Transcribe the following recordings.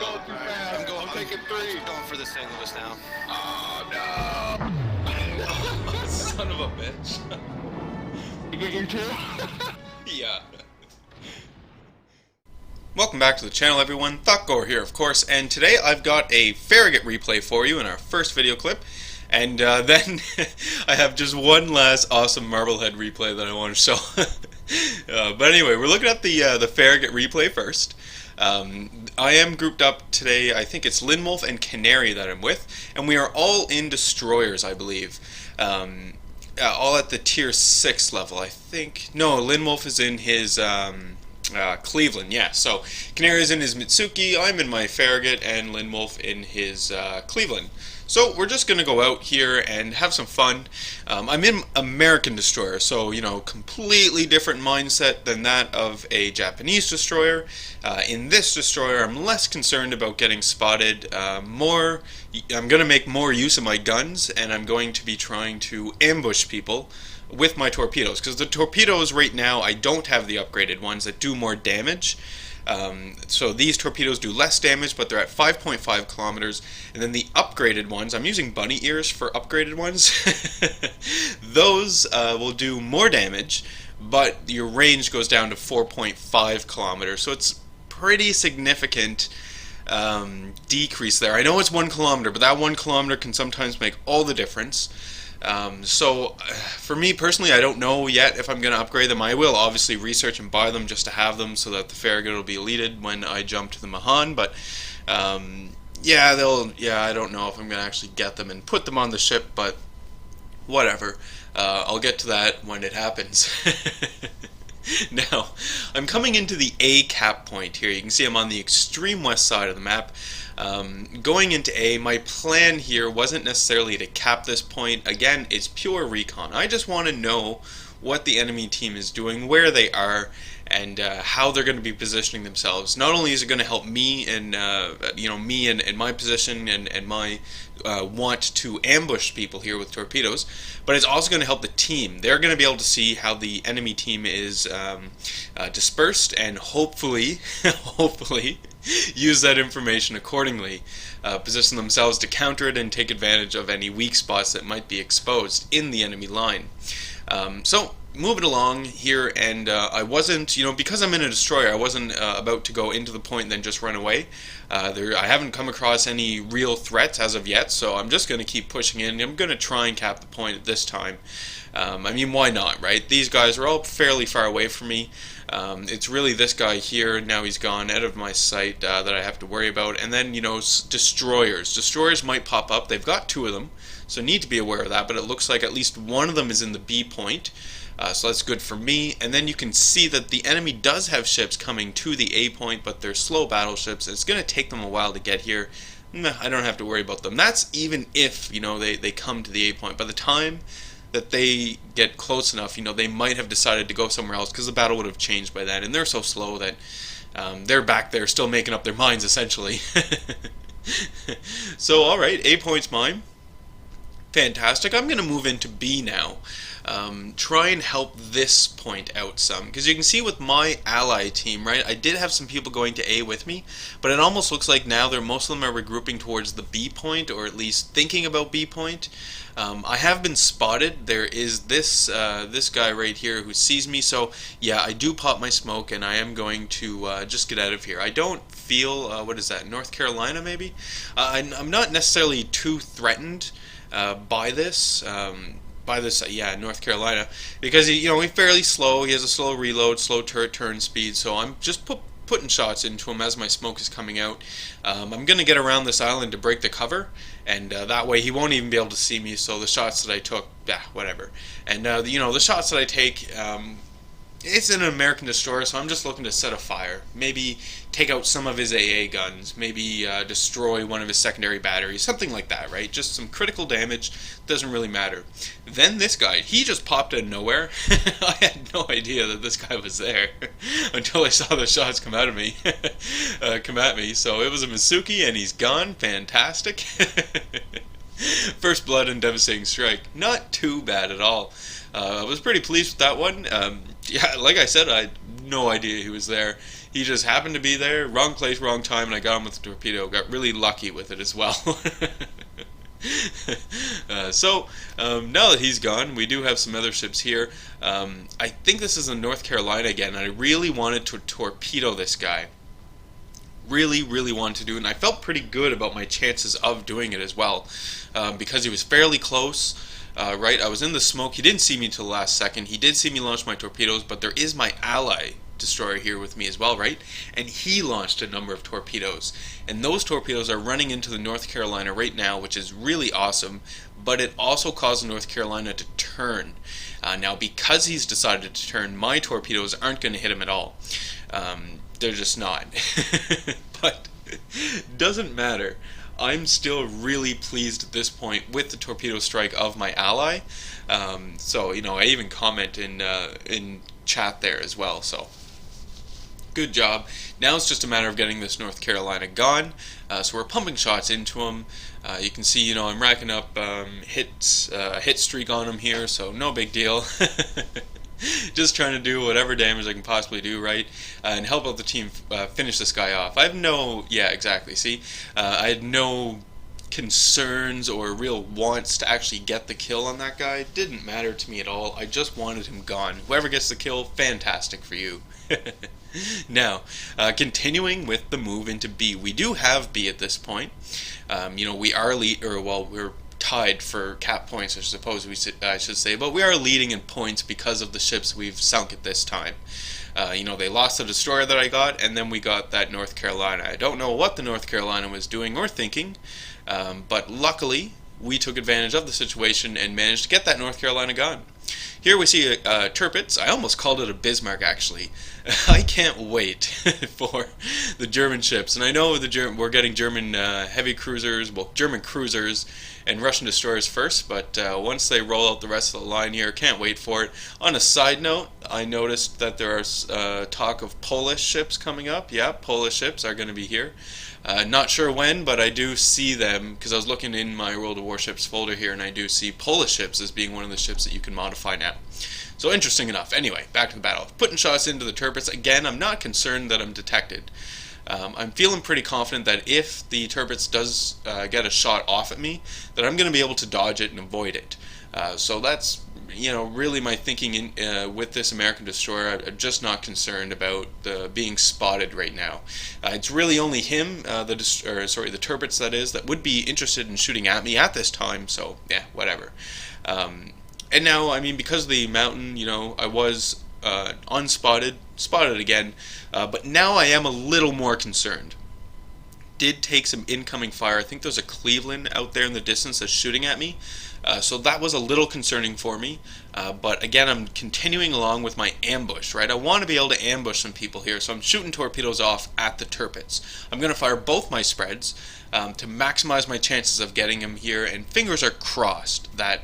going too fast. I'm taking 3. I'm going for the St. Louis now. Oh, no. Son of a bitch. You get your 2? Yeah. Welcome back to the channel, everyone. Thotgor here, of course, and today I've got a Farragut replay for you in our first video clip, and then I have just one last awesome Marblehead replay that I want to show. But anyway, we're looking at the Farragut replay first. I am grouped up today. I think it's Linwolf and Canary that I'm with, and we are all in destroyers, I believe. All at the tier 6 level, I think. No, Linwolf is in his Cleveland, yeah. So Canary is in his Mitsuki, I'm in my Farragut, and Linwolf in his Cleveland. So we're just going to go out here and have some fun. I'm in American destroyer, so, you know, completely different mindset than that of a Japanese destroyer. In this destroyer, I'm less concerned about getting spotted. I'm going to make more use of my guns, and I'm going to be trying to ambush people with my torpedoes, because the torpedoes right now, I don't have the upgraded ones that do more damage. So these torpedoes do less damage, but they're at 5.5 kilometers. And then the upgraded ones, I'm using bunny ears for upgraded ones. Those will do more damage, but your range goes down to 4.5 kilometers. So it's pretty significant decrease there. I know it's 1 kilometer, but that 1 kilometer can sometimes make all the difference. For me personally, I don't know yet if I'm going to upgrade them. I will obviously research and buy them just to have them so that the Farragut will be eliteed when I jump to the Mahan, but yeah, I don't know if I'm going to actually get them and put them on the ship, but whatever. I'll get to that when it happens. Now, I'm coming into the A cap point here. You can see I'm on the extreme west side of the map. Going into A, my plan here wasn't necessarily to cap this point. Again, it's pure recon. I just want to know what the enemy team is doing, where they are, and how they're going to be positioning themselves. Not only is it going to help me and me in my position and my want to ambush people here with torpedoes, but it's also going to help the team. They're going to be able to see how the enemy team is dispersed, and hopefully, hopefully, use that information accordingly. Position themselves to counter it and take advantage of any weak spots that might be exposed in the enemy line. So moving along here, and I wasn't, because I'm in a destroyer, I wasn't about to go into the point and then just run away. I haven't come across any real threats as of yet, so I'm just going to keep pushing in. I'm going to try and cap the point at this time. I mean, why not, right? These guys are all fairly far away from me. It's really this guy here, now he's gone, out of my sight, that I have to worry about. And then, destroyers. Destroyers might pop up. They've got 2 of them, so need to be aware of that. But it looks like at least one of them is in the B point, so that's good for me. And then you can see that the enemy does have ships coming to the A point, but they're slow battleships. It's going to take them a while to get here. I don't have to worry about them. That's even if, they come to the A point. By the time that they get close enough, they might have decided to go somewhere else because the battle would have changed by then, and they're so slow that they're back there still making up their minds, essentially. So, alright, A point's mine. Fantastic. I'm going to move into B now. Try and help this point out some, because you can see with my ally team, right, I did have some people going to A with me, but it almost looks like now most of them are regrouping towards the B point, or at least thinking about B point. I have been spotted. There is this guy right here who sees me, so yeah, I do pop my smoke, and I am going to just get out of here. I don't feel, what is that, North Carolina maybe? I'm not necessarily too threatened by this, yeah, North Carolina, because he's fairly slow. He has a slow reload, slow turret turn speed, so I'm just putting shots into him as my smoke is coming out. I'm going to get around this island to break the cover, and that way he won't even be able to see me, so the shots that I took, yeah, whatever. And, the shots that I take, it's an American destroyer, so I'm just looking to set a fire. Maybe take out some of his AA guns, maybe destroy one of his secondary batteries, something like that, right? Just some critical damage, doesn't really matter. Then this guy, he just popped out of nowhere. I had no idea that this guy was there until I saw the shots come out of me, come at me. So it was a Mitsuki, and he's gone. Fantastic. First blood and devastating strike. Not too bad at all. I was pretty pleased with that one. Yeah, like I said, I had no idea he was there. He just happened to be there, wrong place, wrong time, and I got him with the torpedo. Got really lucky with it as well. Now that he's gone, we do have some other ships here. I think this is in North Carolina again. I really wanted to torpedo this guy. Really wanted to do it, and I felt pretty good about my chances of doing it as well, because he was fairly close. Right, I was in the smoke. He didn't see me till the last second. He did see me launch my torpedoes, but there is my ally destroyer here with me as well, right? And he launched a number of torpedoes, and those torpedoes are running into the North Carolina right now, which is really awesome. But it also caused North Carolina to turn. Now, because he's decided to turn, my torpedoes aren't going to hit him at all. They're just not. But doesn't matter. I'm still really pleased at this point with the torpedo strike of my ally. So I even comment in chat there as well. So good job. Now it's just a matter of getting this North Carolina gone. So we're pumping shots into him. You can see, I'm racking up hit streak on him here. So no big deal. Just trying to do whatever damage I can possibly do, right? And help out the team finish this guy off. I have no, yeah, exactly, see? I had no concerns or real wants to actually get the kill on that guy. It didn't matter to me at all. I just wanted him gone. Whoever gets the kill, fantastic for you. Now, continuing with the move into B. We do have B at this point. We are we're tied for cap points, I suppose I should say, but we are leading in points because of the ships we've sunk at this time. They lost the destroyer that I got, and then we got that North Carolina. I don't know what the North Carolina was doing or thinking, but luckily we took advantage of the situation and managed to get that North Carolina gone. Here we see Tirpitz. I almost called it a Bismarck, actually. I can't wait for the German ships. And I know we're getting German heavy cruisers, German cruisers and Russian destroyers first, but once they roll out the rest of the line here, can't wait for it. On a side note, I noticed that there are talk of Polish ships coming up. Yeah, Polish ships are going to be here. Not sure when, but I do see them, because I was looking in my World of Warships folder here, and I do see Polish ships as being one of the ships that you can modify now. So interesting enough. Anyway, back to the battle. Putting shots into the Tirpitz. Again, I'm not concerned that I'm detected. I'm feeling pretty confident that if the Tirpitz does get a shot off at me, that I'm going to be able to dodge it and avoid it. So that's really my thinking with this American destroyer. I'm just not concerned about being spotted right now. It's really only him, the Tirpitz that would be interested in shooting at me at this time. So yeah, whatever. And now, because of the mountain, I was unspotted, spotted again, but now I am a little more concerned. Did take some incoming fire. I think there's a Cleveland out there in the distance that's shooting at me. So that was a little concerning for me, but again, I'm continuing along with my ambush, right? I want to be able to ambush some people here, so I'm shooting torpedoes off at the Tirpitz. I'm going to fire both my spreads to maximize my chances of getting him here, and fingers are crossed that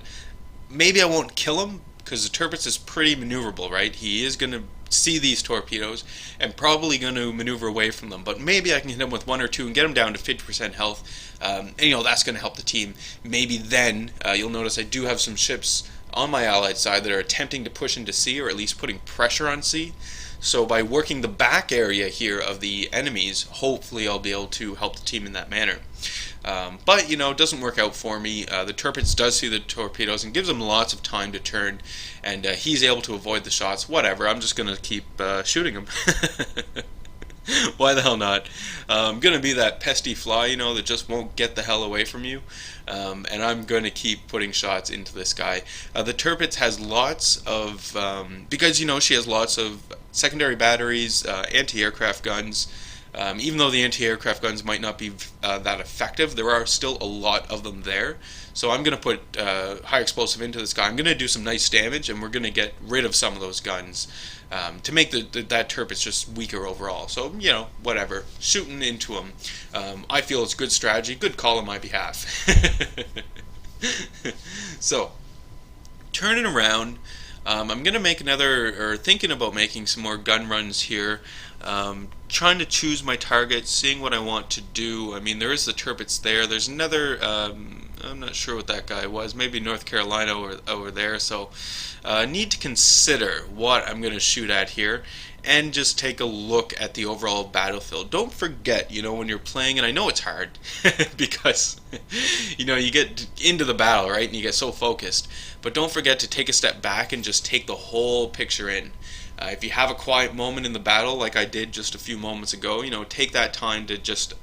maybe I won't kill him, because the Tirpitz is pretty maneuverable, right? He is going to see these torpedoes and probably going to maneuver away from them, but maybe I can hit him with one or two and get him down to 50% health, and that's going to help the team. Maybe then you'll notice I do have some ships on my allied side that are attempting to push into C, or at least putting pressure on C. So by working the back area here of the enemies, hopefully I'll be able to help the team in that manner. But, it doesn't work out for me. The Tirpitz does see the torpedoes and gives him lots of time to turn, and he's able to avoid the shots. Whatever, I'm just going to keep shooting him. Why the hell not? I'm going to be that pesky fly, that just won't get the hell away from you. And I'm going to keep putting shots into this guy. The Tirpitz has lots of, because, she has lots of secondary batteries, anti-aircraft guns. Even though the anti-aircraft guns might not be that effective, there are still a lot of them there. So I'm going to put high explosive into this guy. I'm going to do some nice damage, and we're going to get rid of some of those guns to make that Tirpitz just weaker overall. So, whatever. Shooting into him. I feel it's good strategy, good call on my behalf. So, turning around, I'm going to make thinking about making some more gun runs here. Trying to choose my targets, seeing what I want to do. There is the Tirpitz there. There's another, I'm not sure what that guy was, maybe North Carolina over there, so need to consider what I'm going to shoot at here. and just take a look at the overall battlefield. Don't forget, when you're playing, and I know it's hard because, you get into the battle, right, and you get so focused, but don't forget to take a step back and just take the whole picture in. If you have a quiet moment in the battle, like I did just a few moments ago, take that time to just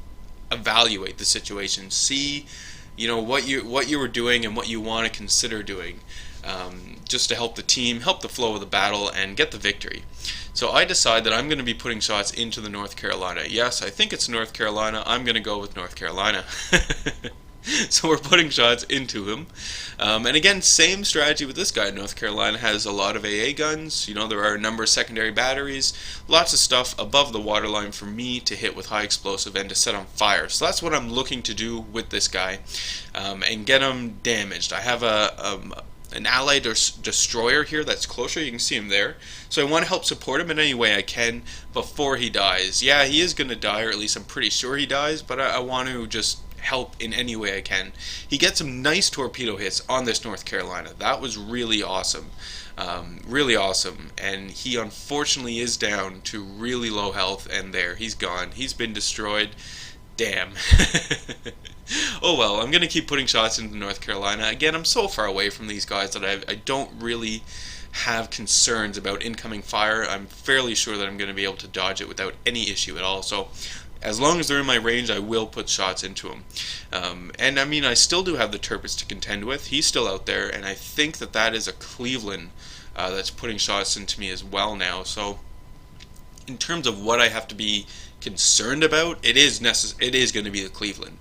evaluate the situation, see, what you were doing and what you want to consider doing, just to help the team, help the flow of the battle, and get the victory. So I decide that I'm going to be putting shots into the North Carolina. Yes, I think it's North Carolina. I'm going to go with North Carolina. So we're putting shots into him. And again, same strategy with this guy. North Carolina has a lot of AA guns. There are a number of secondary batteries. Lots of stuff above the waterline for me to hit with high explosive and to set on fire. So that's what I'm looking to do with this guy, and get him damaged. I have an allied destroyer here that's closer. You can see him there. So I want to help support him in any way I can before he dies. Yeah, he is going to die, or at least I'm pretty sure he dies, but I want to just help in any way I can. He gets some nice torpedo hits on this North Carolina. That was really awesome. Really awesome. And he unfortunately is down to really low health, and there, he's gone. He's been destroyed. Damn. Oh well, I'm going to keep putting shots into North Carolina. Again, I'm so far away from these guys that I don't really have concerns about incoming fire. I'm fairly sure that I'm going to be able to dodge it without any issue at all. So as long as they're in my range, I will put shots into them. And I mean, I still do have the Turpets to contend with. He's still out there, and I think that is a Cleveland that's putting shots into me as well now. So in terms of what I have to be concerned about, it is going to be the Cleveland.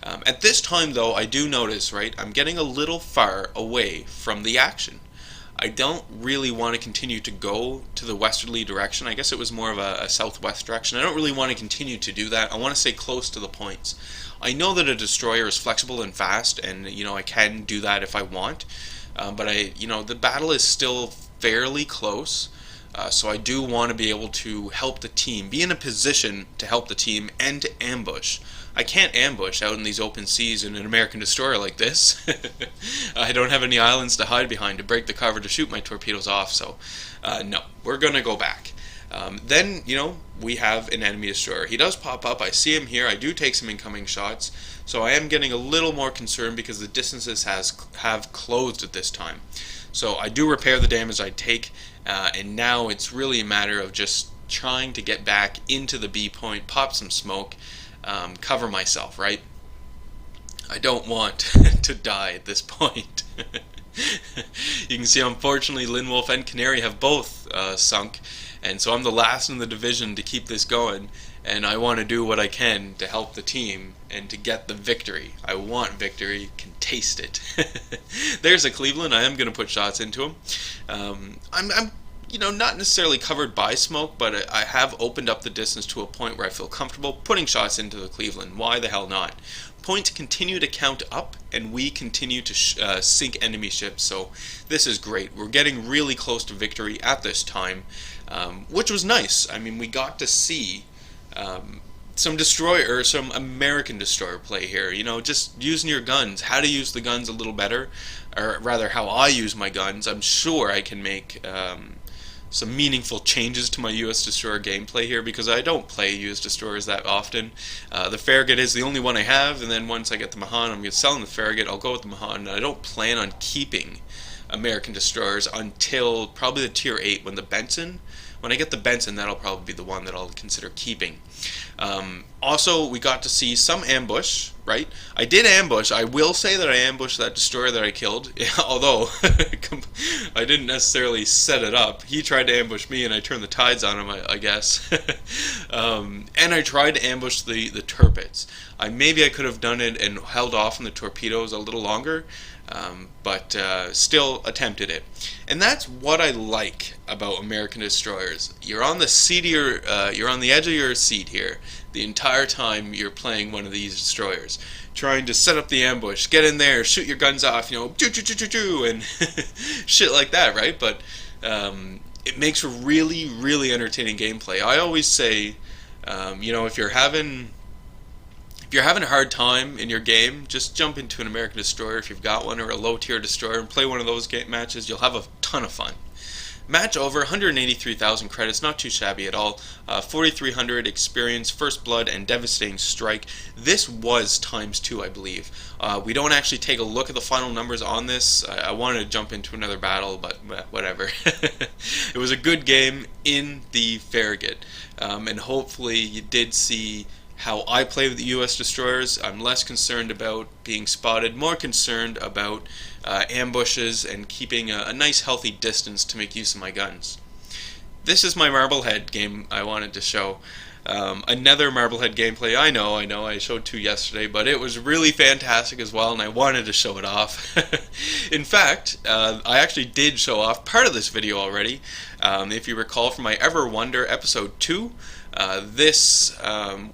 At this time, though, I do notice, right, I'm getting a little far away from the action. I don't really want to continue to go to the westerly direction. I guess it was more of a southwest direction. I don't really want to continue to do that. I want to stay close to the points. I know that a destroyer is flexible and fast, and I can do that if I want. But the battle is still fairly close. So I do want to be able to help the team, be in a position to help the team and to ambush. I can't ambush out in these open seas in an American destroyer like this. I don't have any islands to hide behind to break the cover to shoot my torpedoes off, so no, we're going to go back. Then, we have an enemy destroyer. He does pop up. I see him here. I do take some incoming shots, so I am getting a little more concerned because the distances have closed at this time. So I do repair the damage I take, and now it's really a matter of just trying to get back into the B point, pop some smoke, cover myself, right? I don't want to die at this point. You can see, unfortunately, Linwolf and Canary have both sunk, and so I'm the last in the division to keep this going, and I want to do what I can to help the team and to get the victory. I want victory, can taste it. There's a Cleveland. I am going to put shots into him. I'm not necessarily covered by smoke, but I have opened up the distance to a point where I feel comfortable putting shots into the Cleveland. Why the hell not? Points continue to count up, and we continue to sink enemy ships, so this is great. We're getting really close to victory at this time, which was nice. I mean, we got to see some American destroyer play here. Just using your guns, how to use the guns a little better, or rather how I use my guns. I'm sure I can make some meaningful changes to my US Destroyer gameplay here, because I don't play US Destroyers that often. The Farragut is the only one I have, and then once I get the Mahan, I'm going to sell the Farragut. I'll go with the Mahan, and I don't plan on keeping American Destroyers until probably the Tier 8 when I get the Benson, that'll probably be the one that I'll consider keeping. Also, we got to see some ambush, right? I did ambush. I will say that I ambushed that destroyer that I killed, although I didn't necessarily set it up. He tried to ambush me, and I turned the tides on him, I guess. And I tried to ambush the Turpets. Maybe I could have done it and held off on the torpedoes a little longer, but still attempted it. And that's what I like about American destroyers. You're on the you're on the edge of your seat here the entire time you're playing one of these destroyers, trying to set up the ambush, get in there, shoot your guns off, and shit like that, right? But it makes for really, really entertaining gameplay. I always say, if you're having a hard time in your game, just jump into an American destroyer if you've got one, or a low tier destroyer, and play one of those game matches. You'll have a ton of fun. Match over, 183,000 credits, not too shabby at all. 4,300 experience, first blood, and devastating strike. This was ×2, I believe. We don't actually take a look at the final numbers on this. I wanted to jump into another battle, but whatever. It was a good game in the Farragut, and hopefully you did see how I play with the U.S. destroyers. I'm less concerned about being spotted, more concerned about ambushes and keeping a nice healthy distance to make use of my guns. This is my Marblehead game I wanted to show. Another Marblehead gameplay. I know, I showed 2 yesterday, but it was really fantastic as well, and I wanted to show it off. In fact, I actually did show off part of this video already. If you recall from my Ever Wonder episode 2, this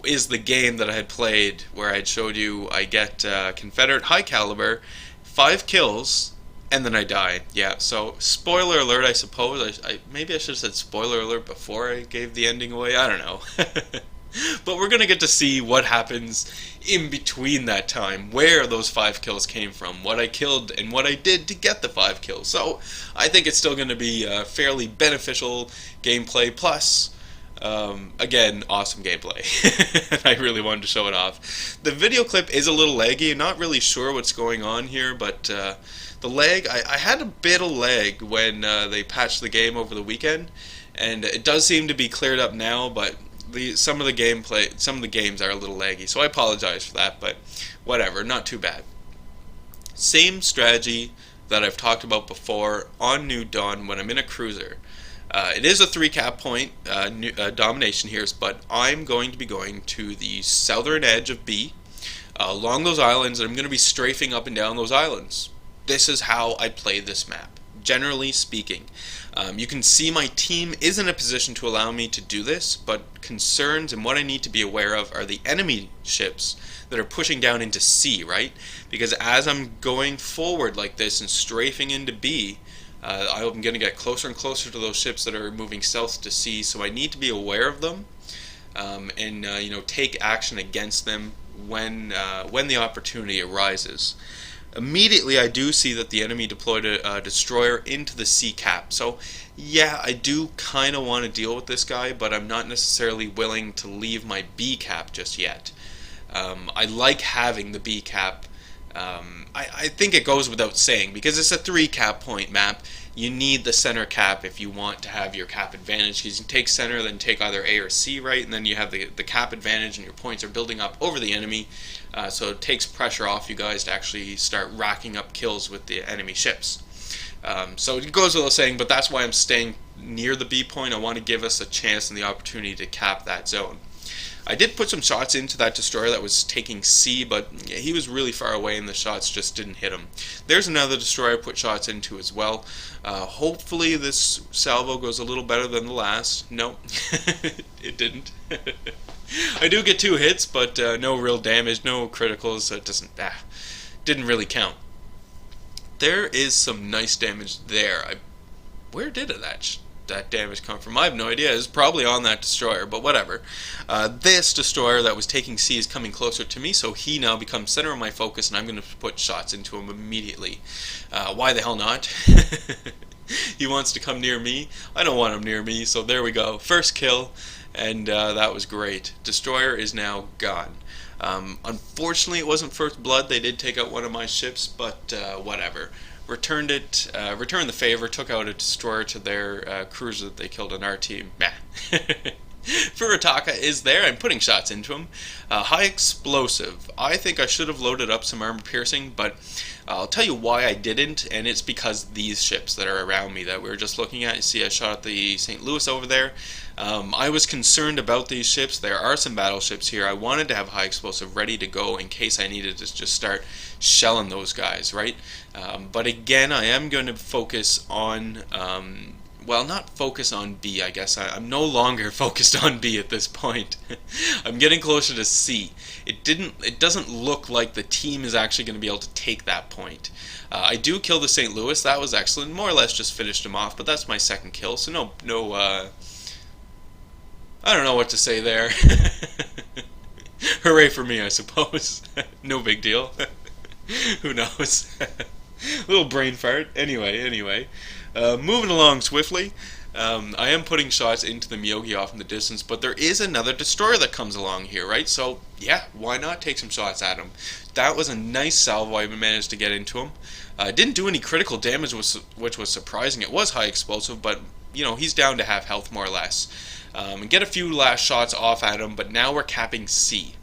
is the game that I had played where I had showed you I get Confederate high caliber, 5 kills, and then I die. Yeah, so spoiler alert, I suppose. Maybe I should have said spoiler alert before I gave the ending away. I don't know. But we're going to get to see what happens in between that time, where those 5 kills came from, what I killed, and what I did to get the 5 kills. So I think it's still going to be a fairly beneficial gameplay, plus again, awesome gameplay. I really wanted to show it off. The video clip is a little laggy. I'm not really sure what's going on here, but the lag, I had a bit of lag when they patched the game over the weekend, and it does seem to be cleared up now, but some of the games are a little laggy, so I apologize for that, but whatever, not too bad. Same strategy that I've talked about before on New Dawn when I'm in a cruiser. It is a 3 cap point domination here, but I'm going to be going to the southern edge of B, along those islands, and I'm going to be strafing up and down those islands. This is how I play this map, generally speaking. You can see my team is in a position to allow me to do this, but concerns and what I need to be aware of are the enemy ships that are pushing down into C, right? Because as I'm going forward like this and strafing into B, I'm going to get closer and closer to those ships that are moving south to C, so I need to be aware of them and take action against them when the opportunity arises. Immediately I do see that the enemy deployed a destroyer into the C cap, so yeah, I do kind of want to deal with this guy, but I'm not necessarily willing to leave my B cap just yet. I like having the B cap. I think it goes without saying, because it's a 3 cap point map. You need the center cap if you want to have your cap advantage, because you can take center, then take either A or C, right, and then you have the cap advantage and your points are building up over the enemy, so it takes pressure off you guys to actually start racking up kills with the enemy ships. So it goes without saying, but that's why I'm staying near the B point. I want to give us a chance and the opportunity to cap that zone. I did put some shots into that destroyer that was taking C, but he was really far away and the shots just didn't hit him. There's another destroyer I put shots into as well. Hopefully this salvo goes a little better than the last. No, it didn't. I do get 2 hits, but no real damage, no criticals, so it didn't really count. There is some nice damage there. Where did that damage come from? I have no idea. It's probably on that destroyer, but whatever. This destroyer that was taking C is coming closer to me, so he now becomes center of my focus, and I'm going to put shots into him immediately. Why the hell not? He wants to come near me. I don't want him near me, so there we go. First kill, and that was great. Destroyer is now gone. Unfortunately, it wasn't first blood. They did take out one of my ships, but whatever. Returned the favor, took out a destroyer to their cruiser that they killed on our team. Farragut is there. I'm putting shots into him. High explosive. I think I should have loaded up some armor piercing, but I'll tell you why I didn't, and it's because these ships that are around me that we were just looking at. You see I shot at the St. Louis over there. I was concerned about these ships. There are some battleships here. I wanted to have high explosive ready to go in case I needed to just start shelling those guys, right? But again, I am going to focus on, well, not focus on B, I guess. I'm no longer focused on B at this point. I'm getting closer to C. It doesn't look like the team is actually going to be able to take that point. I do kill the St. Louis. That was excellent. More or less just finished him off, but that's my second kill, so no, I don't know what to say there. Hooray for me, I suppose. No big deal. Who knows? Little brain fart. Anyway. Moving along swiftly. I am putting shots into the Myogi off in the distance, but there is another destroyer that comes along here, right? So, yeah, why not take some shots at him? That was a nice salvo. I managed to get into him. Didn't do any critical damage, which was surprising. It was high explosive, but, you know, he's down to half health, more or less. And get a few last shots off at him, but now we're capping C.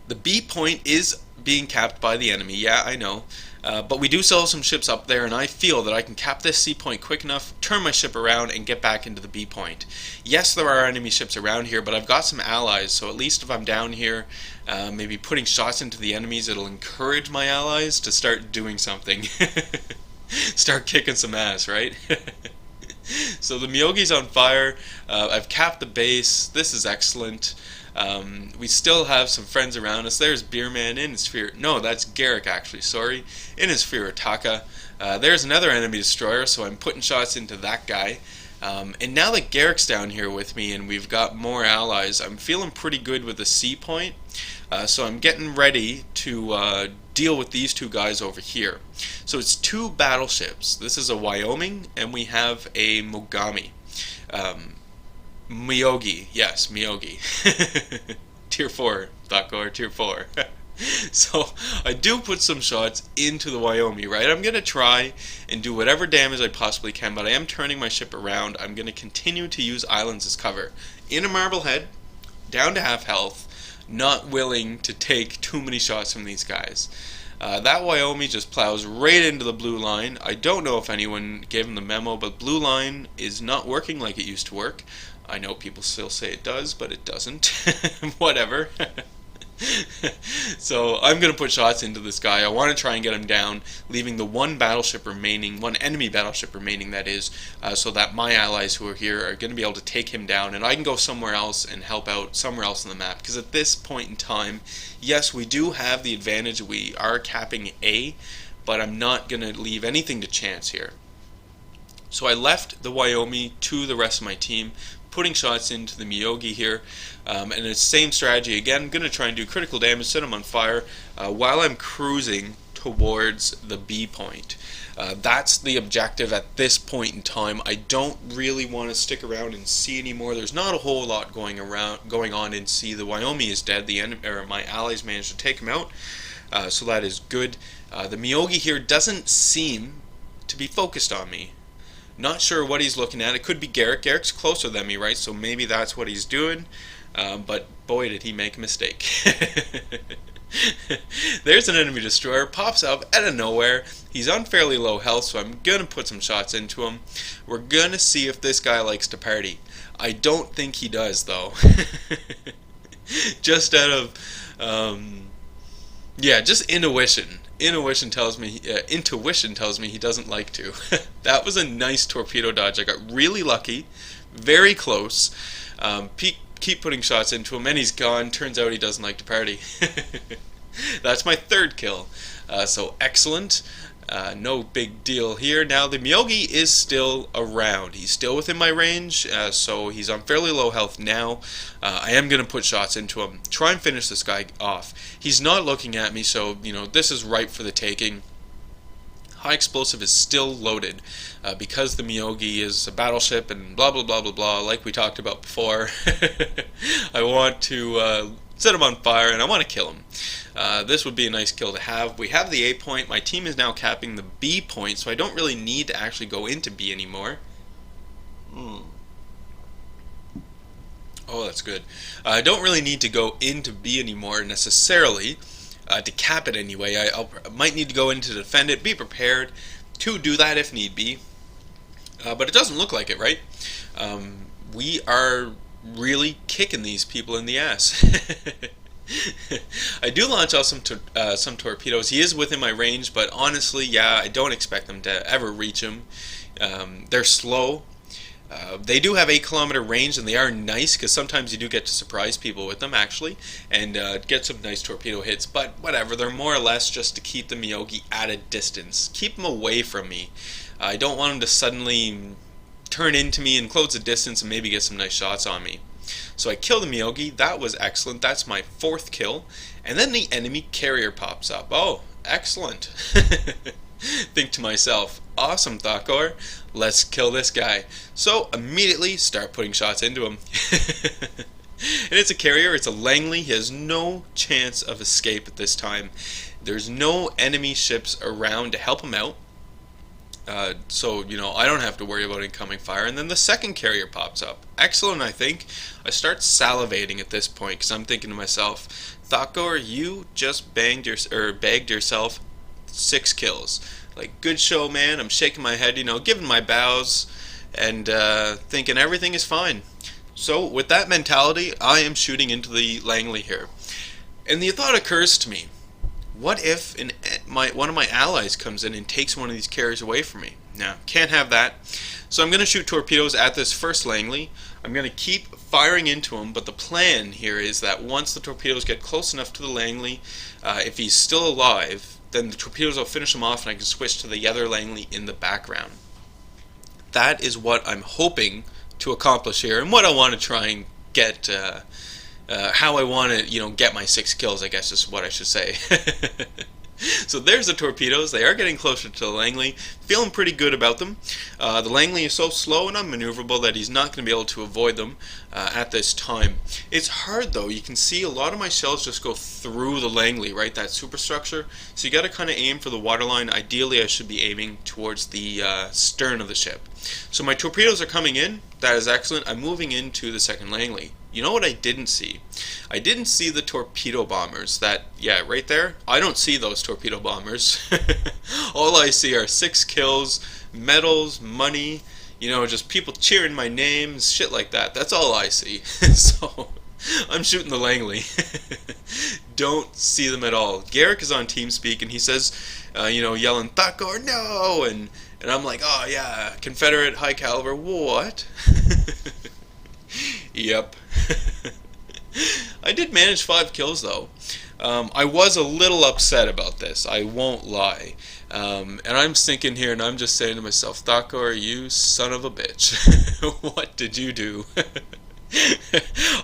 The B point is being capped by the enemy, yeah, I know. But we do still have some ships up there, and I feel that I can cap this C point quick enough, turn my ship around, and get back into the B point. Yes, there are enemy ships around here, but I've got some allies, so at least if I'm down here, maybe putting shots into the enemies, it'll encourage my allies to start doing something. Start kicking some ass, right? So the Myogi's on fire. I've capped the base. This is excellent. We still have some friends around us. There's Beerman in his Fear. No, that's Garrick actually. Sorry, in his Firataka. There's another enemy destroyer, so I'm putting shots into that guy. And now that Garrick's down here with me and we've got more allies, I'm feeling pretty good with the C point. So I'm getting ready to deal with these two guys over here. So it's two battleships. This is a Wyoming and we have a Mogami. Myogi, yes, Myogi. Tier 4, Thotgor, Tier 4. So, I do put some shots into the Wyoming, right? I'm going to try and do whatever damage I possibly can, but I am turning my ship around. I'm going to continue to use islands as cover. In a Marblehead, down to half health, not willing to take too many shots from these guys. That Wyoming just plows right into the blue line. I don't know if anyone gave him the memo, but blue line is not working like it used to work. I know people still say it does, but it doesn't. Whatever. So I'm going to put shots into this guy. I want to try and get him down, leaving the one battleship remaining, one enemy battleship remaining that is, so that my allies who are here are going to be able to take him down, and I can go somewhere else and help out somewhere else on the map. Because at this point in time, yes, we do have the advantage. We are capping A, but I'm not going to leave anything to chance here. So I left the Wyoming to the rest of my team, putting shots into the Myogi here, and it's the same strategy again. I'm going to try and do critical damage, set him on fire, while I'm cruising towards the B point. That's the objective at this point in time. I don't really want to stick around in C anymore. There's not a whole lot going on in C. The Wyoming is dead. My allies managed to take him out, so that is good. The Myogi here doesn't seem to be focused on me. Not sure what he's looking at. It could be Garrick. Garrick's closer than me, right? So maybe that's what he's doing. But boy, did he make a mistake. There's an enemy destroyer. Pops up out of nowhere. He's on fairly low health, so I'm going to put some shots into him. We're going to see if this guy likes to party. I don't think he does, though. Just out of... yeah, just intuition. Intuition tells me he doesn't like to. That was a nice torpedo dodge. I got really lucky, very close. Keep putting shots into him, and he's gone. Turns out he doesn't like to party. That's my third kill. So excellent. No big deal here. Now the Myogi is still around. He's still within my range, so he's on fairly low health now. I am going to put shots into him. Try and finish this guy off. He's not looking at me, so this is ripe for the taking. High explosive is still loaded because the Myogi is a battleship and blah blah blah blah blah, like we talked about before. I want to set him on fire and I want to kill him. This would be a nice kill to have. We have the A point. My team is now capping the B point, so I don't really need to actually go into B anymore. Oh, that's good. I don't really need to go into B anymore necessarily. To cap it anyway. I might need to go in to defend it. Be prepared to do that if need be. But it doesn't look like it, right? We are really kicking these people in the ass. I do launch out some torpedoes. He is within my range, but honestly, yeah, I don't expect them to ever reach him. They're slow. They do have 8-kilometer range, and they are nice because sometimes you do get to surprise people with them, actually, and get some nice torpedo hits. But whatever, they're more or less just to keep the Myogi at a distance. Keep them away from me. I don't want them to suddenly turn into me and close the distance and maybe get some nice shots on me. So I kill the Myogi. That was excellent. That's my 4th kill. And then the enemy carrier pops up. Oh, excellent. Think to myself, Awesome, Thotgor. Let's kill this guy. So immediately start putting shots into him. And it's a carrier, it's a Langley. He has no chance of escape at this time. There's no enemy ships around to help him out. So, I don't have to worry about incoming fire. And then the second carrier pops up. Excellent, I think. I start salivating at this point because I'm thinking to myself, Thotgor, you just bagged yourself 6 kills. Like, good show, man. I'm shaking my head, giving my bows and thinking everything is fine. So, with that mentality, I am shooting into the Langley here. And the thought occurs to me, what if one of my allies comes in and takes one of these carriers away from me? Now, can't have that. So I'm going to shoot torpedoes at this first Langley. I'm going to keep firing into him, but the plan here is that once the torpedoes get close enough to the Langley, if he's still alive, then the torpedoes will finish him off and I can switch to the other Langley in the background. That is what I'm hoping to accomplish here, and what I want to try and get, how I want to, get my 6 kills, I guess is what I should say. So there's the torpedoes. They are getting closer to the Langley. Feeling pretty good about them. The Langley is so slow and unmaneuverable that he's not going to be able to avoid them at this time. It's hard though. You can see a lot of my shells just go through the Langley, right? That superstructure. So you got to kind of aim for the waterline. Ideally, I should be aiming towards the stern of the ship. So my torpedoes are coming in. That is excellent. I'm moving into the second Langley. You know what I didn't see? I didn't see the torpedo bombers. Right there. I don't see those torpedo bombers. All I see are 6 kills, medals, money, just people cheering my name, shit like that. That's all I see. So I'm shooting the Langley. Don't see them at all. Garrick is on TeamSpeak and he says, yelling, Thotgor, no! And I'm like, oh yeah, Confederate high caliber, what? Yep. I did manage 5 kills though. I was a little upset about this, I won't lie. And I'm thinking here and I'm just saying to myself, Thotgor, you son of a bitch. What did you do?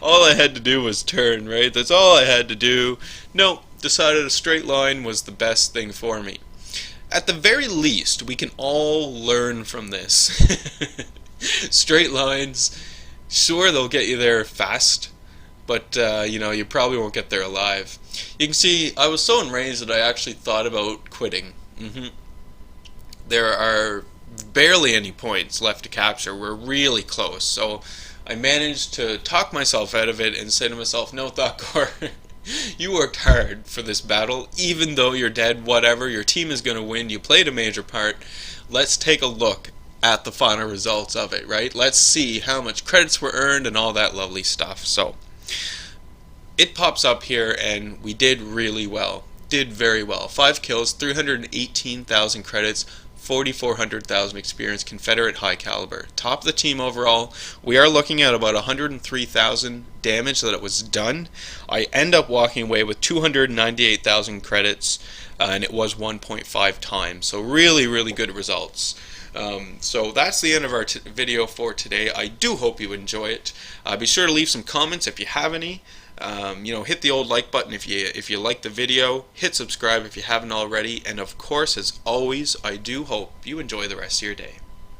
All I had to do was turn, right? That's all I had to do. No, decided a straight line was the best thing for me. At the very least, we can all learn from this. Straight lines, sure, they'll get you there fast, but you probably won't get there alive. You can see I was so enraged that I actually thought about quitting. There are barely any points left to capture. We're really close, so I managed to talk myself out of it and say to myself, no, Thotgor, you worked hard for this battle. Even though you're dead, whatever, your team is going to win. You played a major part. Let's take a look at the final results of it, right? Let's see how much credits were earned and all that lovely stuff. So it pops up here and we did really well. Did very well. 5 kills, 318,000 credits, 4,400,000 experience, Confederate high caliber. Top of the team overall. We are looking at about 103,000 damage that it was done. I end up walking away with 298,000 credits, and it was 1.5 times. So really, really good results. So that's the end of our video for today. I do hope you enjoy it. Be sure to leave some comments if you have any. Hit the old like button if you like the video. Hit subscribe if you haven't already. And of course, as always, I do hope you enjoy the rest of your day.